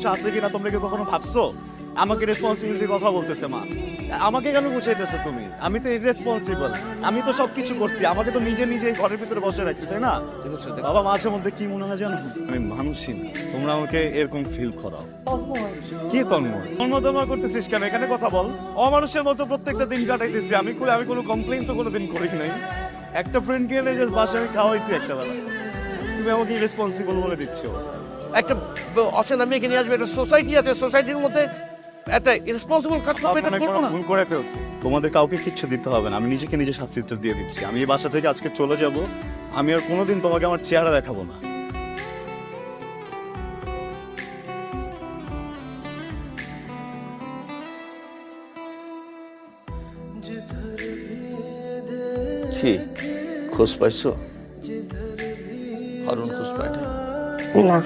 কিছু আছে কিনা তোমরা কি কখনো ভাবছো? আমাকে রেসপন্সিবিলিটির কথা বলতেছে মা। আমাকে কেন বুঝাইতেছো তুমি? আমি তো ইররেসপন্সিবল, আমি তো সবকিছু করছি, আমাকে তো নিজে নিজে ঘরের ভিতরে বসে রাখছি, তাই না? বাবা মাঝে মধ্যে কি মনে হয় জানো, আমি মানুষই না, তোমরা আমাকে এরকম ফিল করাও। কি তন্ময় তন্ময় করতেছিস কেন? এখানে কথা বল। অমানুষের মতো প্রত্যেকটা দিন কাটাইতেছি আমি, আমি কোনো কমপ্লেইন তো কোনোদিন করি নাই। একটা ফ্রেন্ড গিয়ে জাস্ট বাসায় আমি খাওয়াইছি একটা বেলা, তুমি আমাকে ইররেসপন্সিবল বলে দিচ্ছ। একটা অচেনা মেয়েকে নিয়ে আসবে, একটা সোসাইটি আছে, সোসাইটির মধ্যে একটা রেসপন্সিবল কাজ করবে, এটা করবো না। ভুল করে ফেলছি, তোমাদের কাউকে কিচ্ছু দিতে হবে না, আমি নিজেকে নিজে শাস্তিটা দিয়ে দিচ্ছি। আমি এই বাসা থেকে আজকে চলে যাব, আমি আর কোনোদিন তোমাকে আমার চেহারা দেখাবো না। কি খোঁজ পাইছো? হারুন খোঁজ পায় না? না